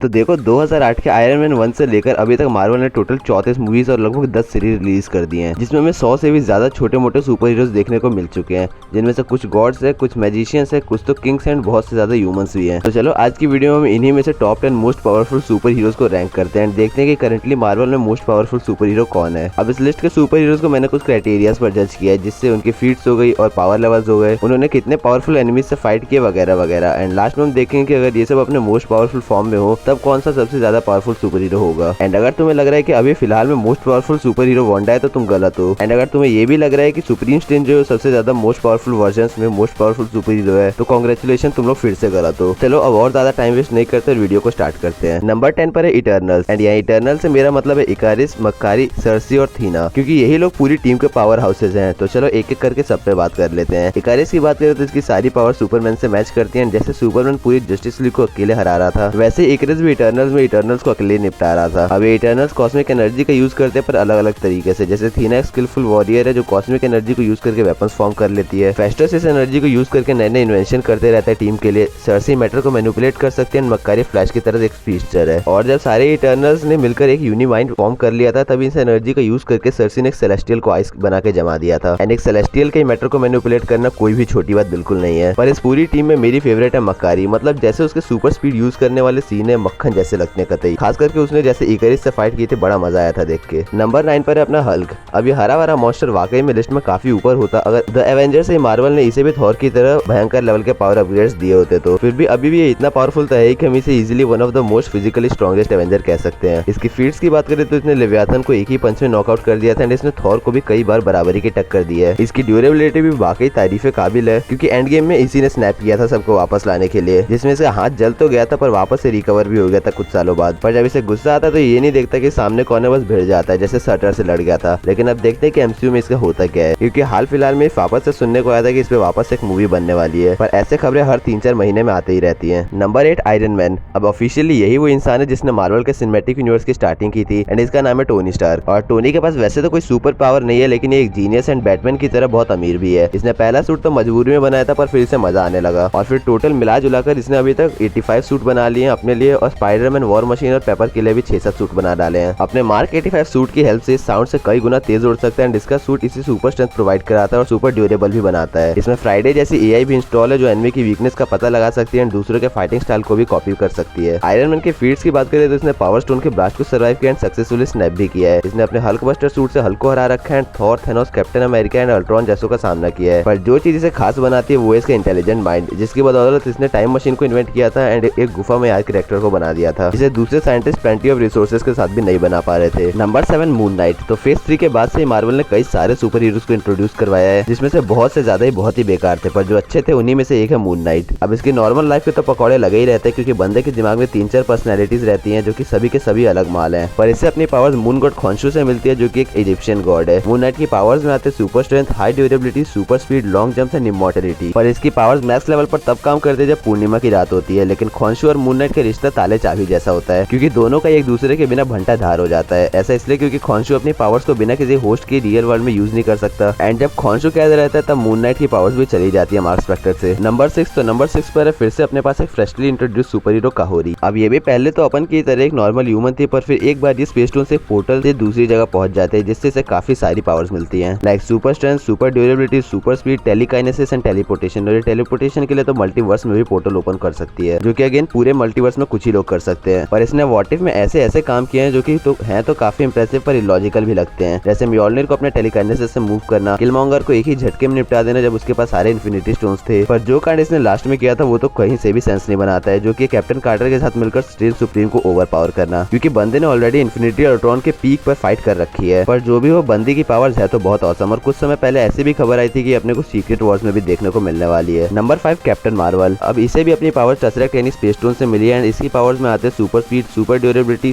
तो देखो 2008 के आयरन मैन 1 से लेकर अभी तक मार्वल ने टोटल 34 मूवीज और लगभग 10 सीरीज रिलीज कर दी हैं, जिसमें हमें 100 से भी ज्यादा छोटे मोटे सुपर हीरोज देखने को मिल चुके हैं, जिनमें से कुछ गॉड्स है, कुछ मैजिशियंस है, कुछ तो किंग्स एंड बहुत से ज्यादा ह्यूमंस भी हैं। तो चलो आज की वीडियो में हम इन्हीं में से top 10 most powerful super heroes को रैंक करते हैं, देखते हैं कि करंटली मार्वल में मोस्ट पावरफुल सुपर हीरो कौन है। अब इस लिस्ट के सुपर हीरोज को मैंने कुछ क्राइटेरियाज पर जज किया है, जिससे उनकी फीट्स हो गई और पावर लेवल्स हो गए, उन्होंने कितने पावरफुल एनिमीज से फाइट किए वगैरह वगैरह। एंड लास्ट में हम देखेंगे कि अगर ये सब अपने मोस्ट पावरफुल फॉर्म में हो तब कौन सा सबसे ज्यादा पावरफुल सुपर हीरो होगा। एंड अगर तुम्हें लग रहा है कि अभी फिलहाल में most powerful super hero Wanda है तो तुम गलत हो। एंड अगर तुम्हें ये भी लग रहा है कि सुप्रीम स्ट्रेंज जो सबसे ज्यादा मोस्ट पावरफुल वर्जन्स में मोस्ट पावरफुल सुपर हीरो है तो कांग्रेचुलेशन, तुम लोग फिर से गलत हो। चलो अब और ज्यादा टाइम वेस्ट नहीं करते वीडियो को स्टार्ट करते हैं। नंबर 10 पर है इटर्नल्स। एंड यहाँ इटर्नल से मेरा मतलब है इकारिस, मक्कारी, सर्सी और थीना, क्योंकि यही लोग पूरी टीम के पावर हाउसेज हैं। तो चलो एक एक करके सब पे बात कर लेते हैं। इकारिस की बात करें तो इसकी सारी पावर सुपरमैन से मैच करती है। जैसे सुपरमैन पूरी जस्टिस लीग को अकेले हरा रहा था, वैसे इकारिस भी इटर्नल्स में इटर्नल्स को अकेले निपटा रहा था। अब इटर्नल्स कॉस्मिक एनर्जी का यूज करते हैं पर अलग अलग तरीके से। जैसे थीना एक स्किलफुल वॉरियर है जो कॉस्मिक एनर्जी को यूज करके वेपन्स फॉर्म कर लेती है। फेस्टस इस एनर्जी को यूज करके नए नए इन्वेंशन करते रहता है टीम के लिए। सर्सी मैटर को मैनिपुलेट कर सकते हैं। मक्कारी फ्लैश की तरह एक स्पीडस्टर है। और जब सारे इटर्नल्स ने मिलकर एक यूनिमाइंड फॉर्म कर लिया था तभी इस एनर्जी का यूज करके सर्सी ने एक सेलेस्टियल को आइस बना के जमा दिया था। एंड एक सेलेस्टियल के मैटर को मैनिपुलेट करना कोई भी छोटी बात बिल्कुल नहीं है। पर इस पूरी टीम में मेरी फेवरेट है मक्कारी। मतलब जैसे उसके सुपर स्पीड यूज करने वाले सीन है मक्खन जैसे लगते हैं कतई, खास करके उसने जैसे इकारिस से फाइट की थी, बड़ा मजा आया था देख के। नंबर 9 पर है अपना हल्क। अब ये हरा भरा मॉन्स्टर वाकई में लिस्ट में काफी ऊपर होता अगर द एवेंजर्स से मार्वल ने इसे भी थॉर की तरह भयंकर लेवल के पावर अपग्रेड्स दिए होते तो। फिर भी अभी भी ये इतना पावरफुल तो है कि हम इसे easily one of the most physically strongest Avenger कह सकते हैं। इसकी फीट्स की बात करें तो इसने लेवियाथन को एक ही पंच में नॉकआउट कर दिया था। एंड इसने थॉर को भी कई बार बराबरी की टक्कर दी है। इसकी ड्यूरेबिलिटी भी वाकई तारीफे काबिल है, क्योंकि एंड गेम में इसी ने स्नैप किया था सबको वापस लाने के लिए, जिसमें इसका हाथ जल तो गया था पर वापस से रिकवर भी हो गया था कुछ सालों बाद। पर जब इसे गुस्सा आता तो ये नहीं देखता कि सामने कौन है, बस भिड़ जाता है जैसे सटर से लड़ गया था। लेकिन अब देखते हैं कि एमसीयू में इसका होता क्या है, क्योंकि हाल फिलहाल में वापस से सुनने को आया था कि इस पे वापस एक मूवी बनने वाली है। पर ऐसे खबरें हर 3-4 महीने में आते ही रहती हैं। Number 8 iron man. अब ऑफिशियली यही वो इंसान है जिसने मार्वल के सिनेमैटिक यूनिवर्स की स्टार्टिंग की थी। एंड इसका नाम है टोनी स्टार्क। और टोनी के पास वैसे तो कोई सुपर पावर नहीं है, लेकिन ये एक जीनियस एंड बैटमैन की तरह बहुत अमीर भी है। इसने पहला सूट तो मजबूरी में बनाया था पर फिर इसे मजा आने लगा और फिर टोटल मिला जुलाकर इसने अभी तक 85 सूट बना लिए हैं अपने लिए। और स्पाइडरमैन, वॉर मशीन और पेपर के लिए भी 6-7 सूट बना डाले हैं। अपने मार्क 85 सूट की हेल्प से साउंड से कई गुना तेज उड़ सकता है। एंड इसका सूट इसी सुपर स्ट्रेंथ प्रोवाइड कराता है और सुपर ड्यूरेबल भी बनाता है। इसमें फ्राइडे जैसी एआई भी इंस्टॉल है जो एनिमी की वीकनेस का पता लगा सकती है एंड दूसरों के फाइटिंग स्टाइल को भी कॉपी कर सकती है। आयरन मैन के फीट्स की बात करें तो इसने पावर स्टोन के ब्लास्ट को सर्वाइव किया एंड सक्सेसफुली स्नैप भी किया है। इसने अपने हल्क बस्टर सूट से हल्क को हरा रखा है। Thor, Thanos, Captain America and Ultron जैसों का सामना किया है। पर जो चीज इसे खास बनाती है वो इसका इंटेलिजेंट माइंड, जिसकी बदौलत इसने टाइम मशीन को इन्वेंट किया था एंड एक गुफा में आर्क रिएक्टर को बना दिया था, जिसे दूसरे साइंटिस्ट प्लेंटी ऑफ रिसोर्सेज के साथ भी नहीं बना पा रहे थे। Number 7 moon night. तो फेज 3 के बाद से मार्वल ने कई सारे सुपर हीरोज को इंट्रोड्यूस करवाया है, जिसमें से बहुत से ज्यादा ही बहुत ही बेकार थे, पर जो अच्छे थे उन्हीं में से एक है मून नाइट। अब इसकी नॉर्मल लाइफ के तो पकौड़े लगे ही रहते हैं, क्योंकि बंदे के दिमाग में 3-4 पर्सनैलिटीज रहती हैं जो कि सभी के सभी अलग माल हैं। पर इससे अपनी पावर्स मून गॉड खॉन्शु से मिलती है जो कि एक इजिप्शियन गॉड है। मून नाइट की पावर्स में आते super strength, high durability, super speed, long jump and immortality. पर इसकी पावर्स मैक्स लेवल पर तब काम करते हैं जब पूर्णिमा की रात होती है। लेकिन खॉन्शु और मून नाइट का रिश्ता ताले चाबी जैसा होता है, क्योंकि दोनों का एक दूसरे के बिना भंटा धार हो जाता है। ऐसा इसलिए क्योंकि खॉन्शु अपनी पावर्स को बिना किसी होस्ट के रियल वर्ल्ड में यूज नहीं कर सकता। एंड जब खॉन्शु कैद रहता है तब मून नाइट की पावर्स भी चली जाती है मार्क स्पेक्टर से। नंबर 6। तो नंबर 6 पर है फिर से अपने पास एक फ्रेशली इंट्रोड्यूस सुपर हीरो काहोरी। अब ये भी पहले तो अपन की तरह एक नॉर्मल ह्यूमन थी, पर फिर एक बार ये स्पेस स्टोन से पोर्टल से दूसरी जगह पहुंच जाते हैं, जिससे इसे काफी सारी पावर्स मिलती हैं, like super strength, super durability, super speed, telekinesis and teleportation. और टेलीपोर्टेशन के लिए तो मल्टीवर्स में भी पोर्टल ओपन कर सकती है, जो कि अगेन पूरे मल्टीवर्स में कुछ ही लोग कर सकते हैं। पर इसने व्हाट इफ में ऐसे ऐसे काम किए हैं जो कि तो काफी इंप्रेसिव पर इलॉजिकल भी लगते हैं। जैसे म्योल्निर को अपने टेलीकाइनेसिस से मूव करना, किलमॉन्गर को एक ही झटके में निपटा देना जब उसके पास सारे इन्फिनिटी स्टोन्स थे। पर जो कांड इसने लास्ट में किया था वो तो कहीं से भी सेंस नहीं बनाता है, जो कि कैप्टन कार्टर के साथ मिलकर स्टील सुप्रीम को ओवर पावर करना, क्योंकि बंदे ने ऑलरेडी इन्फिनिटी अल्ट्रॉन के पीक पर फाइट कर रखी है। पर जो भी हो, बंदी की पावर्स है तो बहुत औसम। और कुछ समय पहले ऐसी भी खबर आई थी कि अपने को सीक्रेट वॉर्स में भी देखने को मिलने वाली है। Number 5 captain Marvel. अब इसे भी अपनी पावर टसरेक्ट यानी स्पेस स्टोन से मिली है एंड इसकी पावर्स में आते हैं super speed, super durability,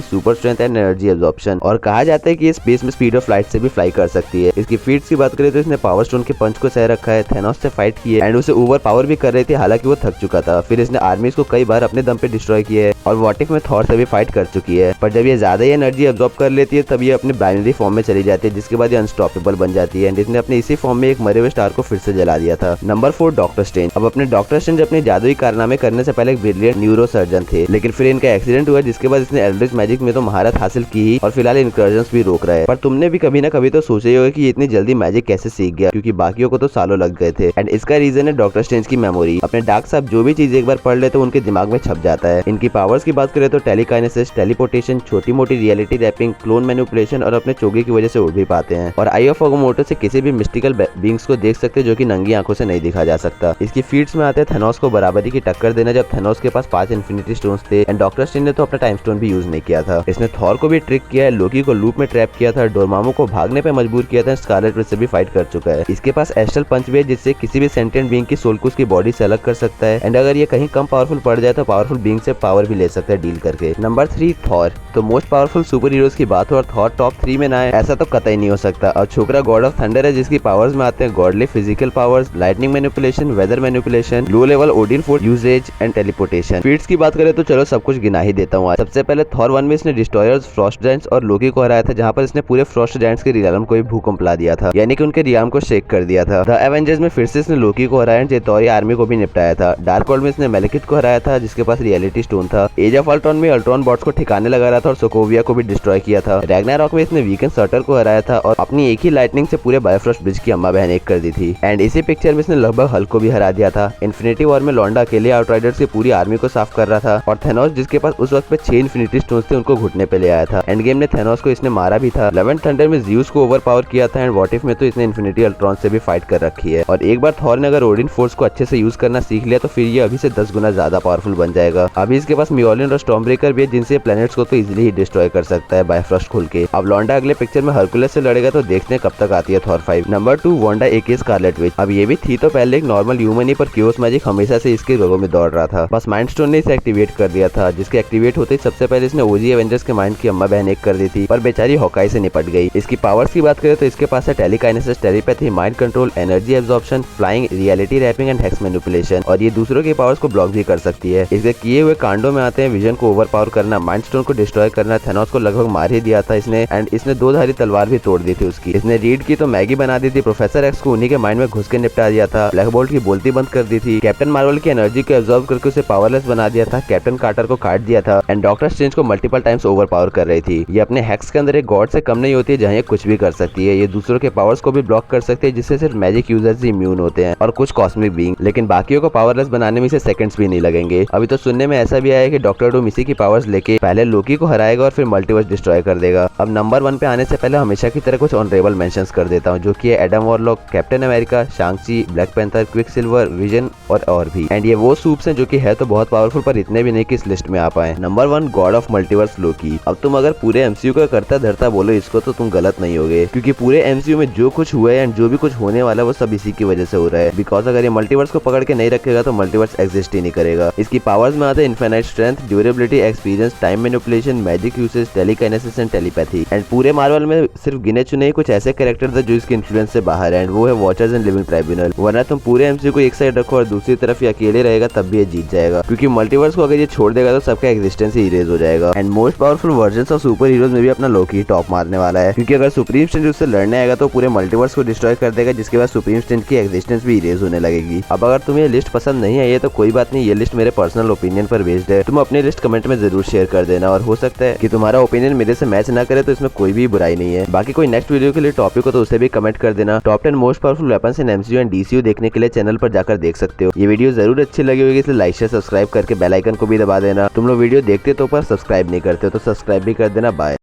super strength and energy absorption. और कहा जाता है कि ये स्पेस में स्पीड ऑफ लाइट से भी फ्लाई कर सकती है। इसकी फीट्स की बात करें तो इसने पावर स्टोन के पंच को सह रखा है, थेनोस से फाइट की है एंड उसे ओवर पावर भी कर रही थी, हालांकि वो थक चुका था। फिर इसने आर्मीज को कई बार अपने दम पे डिस्ट्रॉय किया है और व्हाट इफ में थॉर से भी फाइट कर चुकी है। पर जब ये ज्यादा ही एनर्जी एब्जॉर्ब कर लेती है तब ये अपने बाइनरी फॉर्म में चली जाती है, जिसके बाद ये अनस्टॉपेबल बन जाती है एंड इसने अपने इसी फॉर्म में एक मरे हुए स्टार को फिर से जला दिया था। Number 4 doctor strange. अब अपने डॉक्टर स्ट्रेंज अपने जादुई कारनामे करने से पहले एक ब्रिलियंट न्यूरो सर्जन थे, लेकिन फिर इनका एक्सीडेंट हुआ, जिसके बाद इसने एल्डरिच मैजिक में तो महारत हासिल की ही और फिलहाल इनकर्जन्स भी रोक रहा है। पर तुमने भी कभी ना कभी तो सोचा ही होगा कि ये इतनी जल्दी मैजिक कैसे सीख गया, क्योंकि बाकियों को तो सालों लग गए थे। एंड इसका रीजन है डॉक्टर स्ट्रेंज की मेमोरी। अपने डार्क साहब जो भी चीज एक बार पढ़ ले तो उनके दिमाग में छप जाता है। इनकी पावर्स की बात करें तो टेलीकाइनेसिस, टेलीपोर्टेशन, छोटी मोटी रियलिटी रैपिंग, क्लोन मैनिपुलेशन और अपने चोगे की वजह से उड़ भी पाते हैं। और आई ऑफ अगामोटो से किसी भी मिस्टिकल बींग्स को देख सकते जो कि नंगी आंखों से नहीं दिखा जा सकता। इसकी फीट्स में आते हैं थेनोस को बराबरी की टक्कर देना, जब थेनोस के पास 5 इन्फिनिटी स्टोन्स थे एंड डॉक्टर स्ट्रेंज ने तो अपना टाइम स्टोन भी यूज नहीं किया था। इसने थॉर को भी ट्रिक किया है, लोकी को लूप में ट्रैप किया था, डोरमामू को भागने पे मजबूर किया था, स्कारलेट विच से भी फाइट कर चुका है। इसके पास एस्ट्रल पंच भी है, जिससे किसी भी सेंटिएंट बीइंग की सोल को उसकी बॉडी से अलग कर सकता है। एंड अगर ये कहीं कम पावरफुल पड़ जाए तो पावरफुल बीइंग से पावर भी ले सकता है डील करके। Number 3 Thor. तो मोस्ट पावरफुल सुपर हीरोज की बात हो और थॉर टॉप 3 में ना है ऐसा तो कतई नहीं हो सकता। और छोकरा गॉड ऑफ थंडर है, जिसकी पावर्स में आते हैं godly physical powers, lightning manipulation, weather manipulation, low level Odin force usages and teleportation. Feats की बात करें तो चलो सब कुछ गिना ही देता हूँ। सबसे पहले थॉर 1 में इसने डिस्ट्रॉयर्स, फ्रॉस्ट जायंट्स और लोकी को हराया था, जहाँ पर इसने पूरे फ्रॉस्ट जायंट्स के रियालम को भी भूकंप ला दिया था, यानी कि उनके रियाम को शेक कर दिया था। द एवेंजर्स में फिर से इसने लोकी को हराया, जेतौरी आर्मी को भी निपटाया था। डार्क वर्ल्ड में इसने मेलेकिथ को हराया था, जिसके पास रियलिटी स्टोन था। एज ऑफ अल्ट्रॉन में अल्ट्रॉन बॉट्स को ठिकाने लगा रहा था और सोकोविया को भी डिस्ट्रॉय किया था। रैग्नारॉक में इसने वीकेंड सर्टर को हराया था और अपनी एक ही लाइटनिंग से पूरे बायोफ्रॉस्ट ब्रिज की अम्मा बहन एक कर दी थी। एंड इसी पिक्चर में इसने लगभग हल्क को भी हरा दिया था। इन्फिनिटी वॉर में लॉन्डा अकेले आउटराइडर्स की पूरी आर्मी को साफ कर रहा था और थेनोस, जिसके पास उस वक्त पे 6 इन्फिनिटी स्टोन्स थे, उनको घुटने पे ले आया था। एंड गेम में थेनोस को इसने मारा भी था। लव एंड थंडर में ज़्यूस को ओवर पावर किया था एंड व्हाट इफ में तो इसने इन्फिनिटी अल्ट्रॉन से भी फाइट कर रखी है। और एक बार थॉर ने अगर ओडिन फोर्स को अच्छे से यूज करना सीख लिया तो फिर ये अभी से 10 गुना ज्यादा पावरफुल बन जाएगा। अभी इसके पास मियोलिन और स्टॉर्मब्रेकर भी है, जिनसे प्लैनेट्स को तो इजीली ही डिस्ट्रॉय कर सकता है बायोफ्रॉस्ट खोल के। अब लॉन्डा अगले पिक्चर में हरकुलस से लड़ेगा, तो देखते हैं कब तक आती है थॉर 5। नंबर 2 वांडा एके स्कारलेट विच। अब ये भी थी तो पहले एक नॉर्मल ह्यूमन ही, पर क्योस मैजिक हमेशा से इसके रगों में दौड़ रहा था। बस माइंड स्टोन ने इसे एक्टिवेट कर दिया था, जिसके एक्टिवेट होते ही सबसे पहले इसने ओजी एवेंजर्स के माइंड की अम्मा बहन एक कर दी थी, पर बेचारी हॉकाई से निपट गई। इसकी पावर्स की बात करें तो इसके पास है telekinesis, telepathy, mind control, energy absorption, flying, reality warping and hex manipulation. और ये दूसरों की पावर्स को ब्लॉक भी कर सकती है। इसके किए हुए कांडों में आते हैं विजन को ओवर पावर करना, माइंड स्टोन को डिस्ट्रॉय करना, थेनोस को लगभग मार ही दिया था इसने, एंड इसने 2 धारी तलवार भी तोड़ दी थी उसकी। इसने रीड की तो मैगी बना दी थी, प्रोफेसर एक्स को उन्हीं के माइंड में घुस के निपटा दिया था, ब्लैक बोल्ट की बोलती बंद कर दी थी, कैप्टन मार्वल की एनर्जी को एब्जॉर्ब करके उसे पावरलेस बना दिया था, कैप्टन कार्टर को काट दिया था, एंड डॉक्टर स्ट्रेंज को मल्टीपल टाइम्स ओवर पावर कर रही थी। ये अपने हैक्स के अंदर एक गॉड से कम नहीं होती है, जहाँ ये कुछ भी कर सकती है। ये दूसरों के पावर्स को भी ब्लॉक कर सकते हैं, जिससे सिर्फ मैजिक यूजर्स ही इम्यून होते हैं और कुछ कॉस्मिक बीइंग, लेकिन बाकियों को पावरलेस बनाने में इसे सेकंड्स भी नहीं लगेंगे। अभी तो सुनने में ऐसा भी आया है कि डॉक्टर डूम इसी की पावर्स लेके पहले लोकी को हराएगा और फिर मल्टीवर्स डिस्ट्रॉय कर देगा। अब नंबर 1 पे आने से पहले हमेशा की तरह कुछ ऑनरेबल मेंशंस कर देता हूँ, जो कि है Adam Warlock, Captain America, Shang-Chi, black panther, quicksilver, vision और भी। एंड ये वो सूप्स हैं जो कि है तो बहुत पावरफुल, पर इतने भी नहीं कि इस लिस्ट में आ पाए। नंबर 1 गॉड ऑफ मल्टीवर्स लोकी। अब तुम अगर पूरे एमसीयू का करता धरता बोलो इसको तो तुम गलत नहीं होगे, क्योंकि पूरे एमसीयू में जो कुछ हुआ है एंड जो भी कुछ होने वाला है वो सब इसी की वजह से हो रहा है। बिकॉज अगर ये मल्टीवर्स को पकड़ के नहीं रखेगा तो मल्टीवर्स एग्जिस्ट ही नहीं करेगा। इसकी पावर्स में आते हैं infinite strength, durability, experience, time manipulation, magic usage, telekinesis and telepathy. And पूरे मार्वल में सिर्फ गिने चुने कुछ ऐसे कैरेक्टर थे जो इसके इन्फ्लुएंस से बाहर है, एंड वो है वॉचर्स एंड लिविंग ट्राइब्यूनल। वरना तुम पूरे एमसीयू को एक साइड रखो और दूसरी तरफ ये अकेले रहेगा तब भी ये जीत जाएगा, क्योंकि मल्टीवर्स को अगर ये छोड़ देगा तो सबका एग्जिस्टेंस ही इरेज हो जाएगा। And most powerful versions of super heroes में भी अपना लोकी टॉप मारने वाला है, क्योंकि अगर सुप्रीम स्ट्रेंज उससे लड़ने आएगा तो पूरे मल्टीवर्स को डिस्ट्रॉय कर देगा, जिसके बाद सुप्रीम स्ट्रेंज की एग्जिस्टेंस भी इरेज होने लगेगी। अब अगर तुम्हें ये लिस्ट पसंद नहीं आई है तो कोई बात नहीं, ये लिस्ट मेरे पर्सनल ओपिनियन पर बेस्ड है। तुम अपनी लिस्ट कमेंट में जरूर शेयर कर देना, और हो सकता है कि तुम्हारा ओपिनियन मेरे से मैच ना करे तो इसमें कोई भी बुराई नहीं है। बाकी कोई नेक्स्ट वीडियो के लिए टॉपिक हो तो उसे भी कमेंट कर देना। Top 10 most powerful weapons in MCU and DCU देखने के लिए चैनल पर जाकर देख सकते हो। ये वीडियो जरूर अच्छी लगी होगी, इसलिए लाइक शेयर सब्सक्राइब करके बेल आइकन को भी दबा देना। तुम लोग वीडियो देखते तो पर सब्सक्राइब नहीं करते हो तो सब्सक्राइब भी कर देना। बाय।